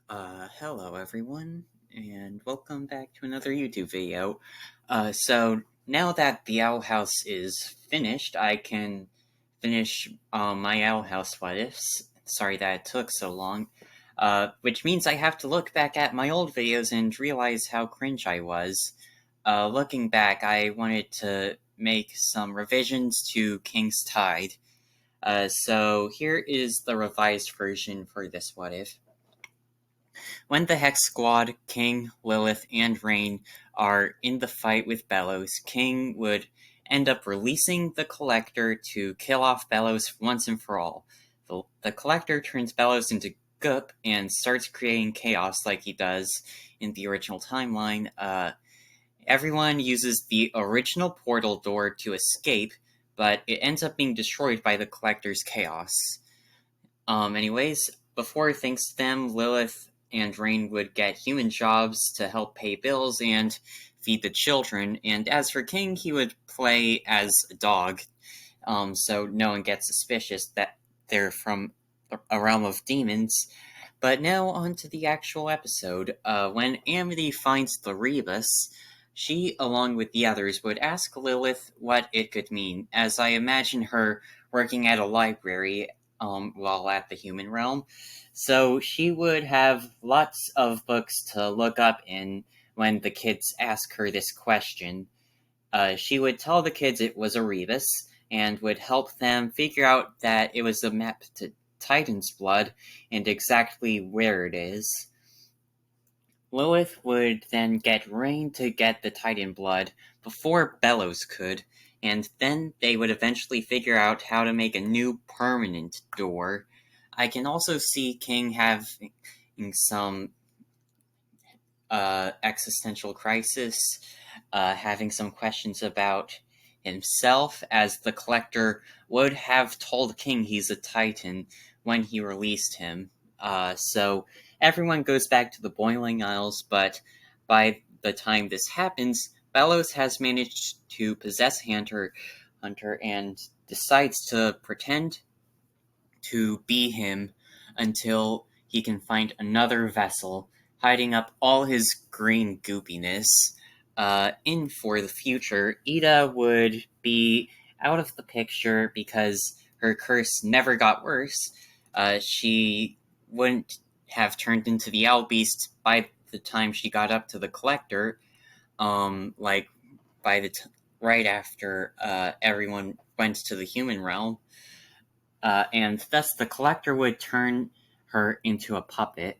Hello everyone, and welcome back to another YouTube video. So now that the Owl House is finished, I can finish my Owl House what ifs. Sorry that it took so long. Which means I have to look back at my old videos and realize how cringe I was. Looking back, I wanted to make some revisions to King's Tide. So here is the revised version for this what if. When the Hex Squad, King, Lilith, and Rain are in the fight with Bellows, King would end up releasing the Collector to kill off Bellows once and for all. The Collector turns Bellows into goop and starts creating chaos like he does in the original timeline. Everyone uses the original portal door to escape, but it ends up being destroyed by the Collector's chaos. Anyways, before thanks to them, Lilith and Rain would get human jobs to help pay bills and feed the children, and as for King, he would play as a dog, so no one gets suspicious that they're from a realm of demons. But now on to the actual episode. When Amity finds the rebus, she, along with the others, would ask Lilith what it could mean, as I imagine her working at a library while at the human realm. So she would have lots of books to look up in when the kids ask her this question. She would tell the kids it was a rebus and would help them figure out that it was a map to Titan's blood and exactly where it is. Lilith would then get Rain to get the Titan blood before Bellows could, and then they would eventually figure out how to make a new permanent door. I can also see King having some existential crisis, having some questions about himself, as the Collector would have told King he's a Titan when he released him. So everyone goes back to the Boiling Isles, but by the time this happens, Bellows has managed to possess Hunter and decides to pretend to be him until he can find another vessel, hiding up all his green goopiness. In for the future, Ida would be out of the picture because her curse never got worse. She wouldn't have turned into the Owl Beast by the time she got up to the Collector. Like by the right after everyone went to the human realm. And thus the Collector would turn her into a puppet.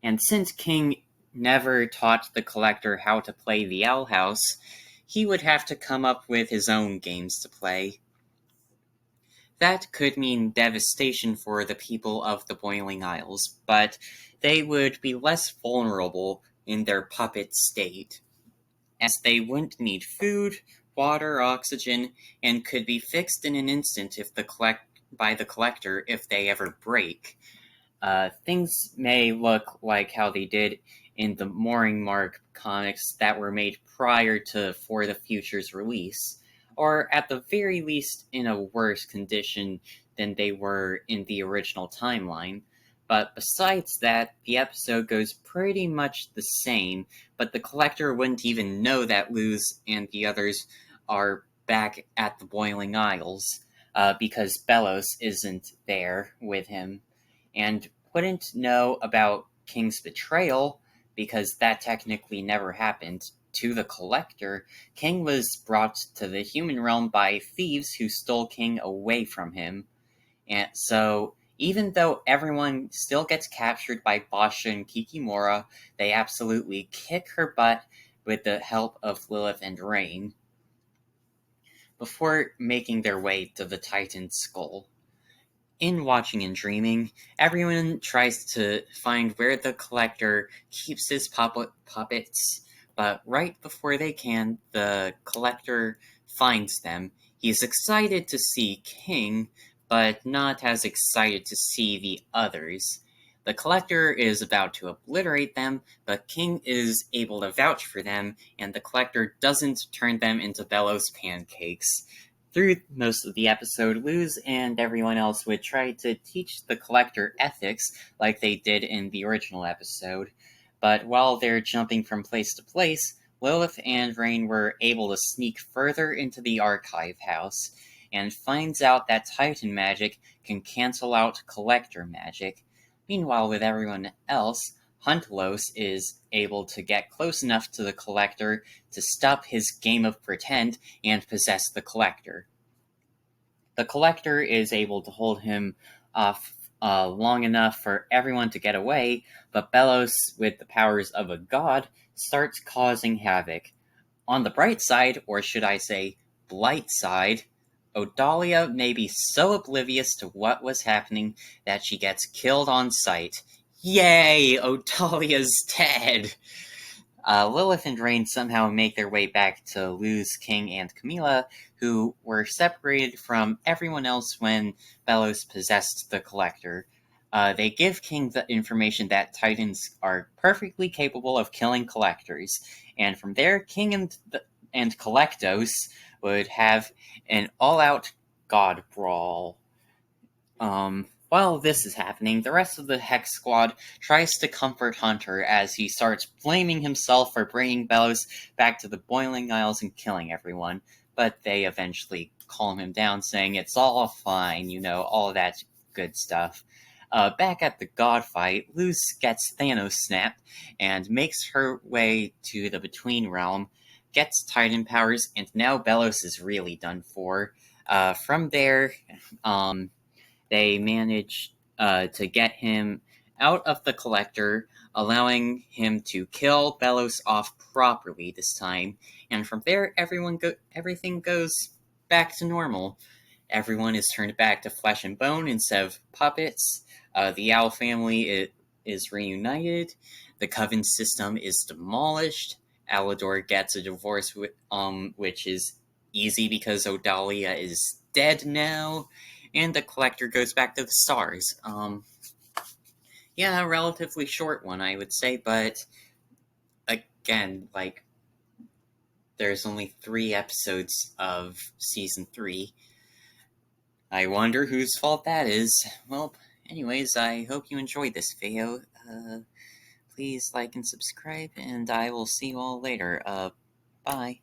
And since King never taught the Collector how to play the Owl House, he would have to come up with his own games to play. That could mean devastation for the people of the Boiling Isles, but they would be less vulnerable in their puppet state, as they wouldn't need food, water, oxygen, and could be fixed in an instant by the Collector if they ever break. Things may look like how they did in the Mooring Mark comics that were made prior to For the Future's release, or at the very least in a worse condition than they were in the original timeline. But besides that, the episode goes pretty much the same, but the Collector wouldn't even know that Luz and the others are back at the Boiling Isles, because Bellows isn't there with him, and wouldn't know about King's betrayal, because that technically never happened, to the Collector. King was brought to the human realm by thieves who stole King away from him. And so, even though everyone still gets captured by Basha and Kikimora, they absolutely kick her butt with the help of Lilith and Rain, before making their way to the Titan's skull. In Watching and Dreaming, everyone tries to find where the Collector keeps his puppets, but right before they can, the Collector finds them. He's excited to see King, but not as excited to see the others. The Collector is about to obliterate them, but King is able to vouch for them, and the Collector doesn't turn them into Bellows pancakes. Through most of the episode, Luz and everyone else would try to teach the Collector ethics like they did in the original episode. But while they're jumping from place to place, Lilith and Rain were able to sneak further into the archive house and finds out that Titan magic can cancel out Collector magic. Meanwhile, with everyone else, Huntlos is able to get close enough to the Collector to stop his game of pretend and possess the Collector. The Collector is able to hold him off long enough for everyone to get away, but Belos, with the powers of a god, starts causing havoc. On the bright side, or should I say, blight side, Odalia may be so oblivious to what was happening that she gets killed on sight. Yay! Odalia's dead! Lilith and Rain somehow make their way back to Luz, King, and Camila, who were separated from everyone else when Belos possessed the Collector. They give King the information that Titans are perfectly capable of killing Collectors, and from there, King and Collectos would have an all-out god brawl. While this is happening, the rest of the Hex Squad tries to comfort Hunter as he starts blaming himself for bringing Belos back to the Boiling Isles and killing everyone, but they eventually calm him down, saying it's all fine, all of that good stuff. Back at the god fight, Luz gets Thanos snapped and makes her way to the Between Realm, gets Titan powers, and now Belos is really done for. From there, they manage to get him out of the Collector, allowing him to kill Belos off properly this time. And from there, everything goes back to normal. Everyone is turned back to flesh and bone instead of puppets. The Owl family is reunited. The Coven system is demolished. Alador gets a divorce, which is easy because Odalia is dead now. And the Collector goes back to the stars. A relatively short one, I would say, but again, there's only 3 episodes of Season 3. I wonder whose fault that is. Well, anyways, I hope you enjoyed this video. Please like and subscribe, and I will see you all later. Bye.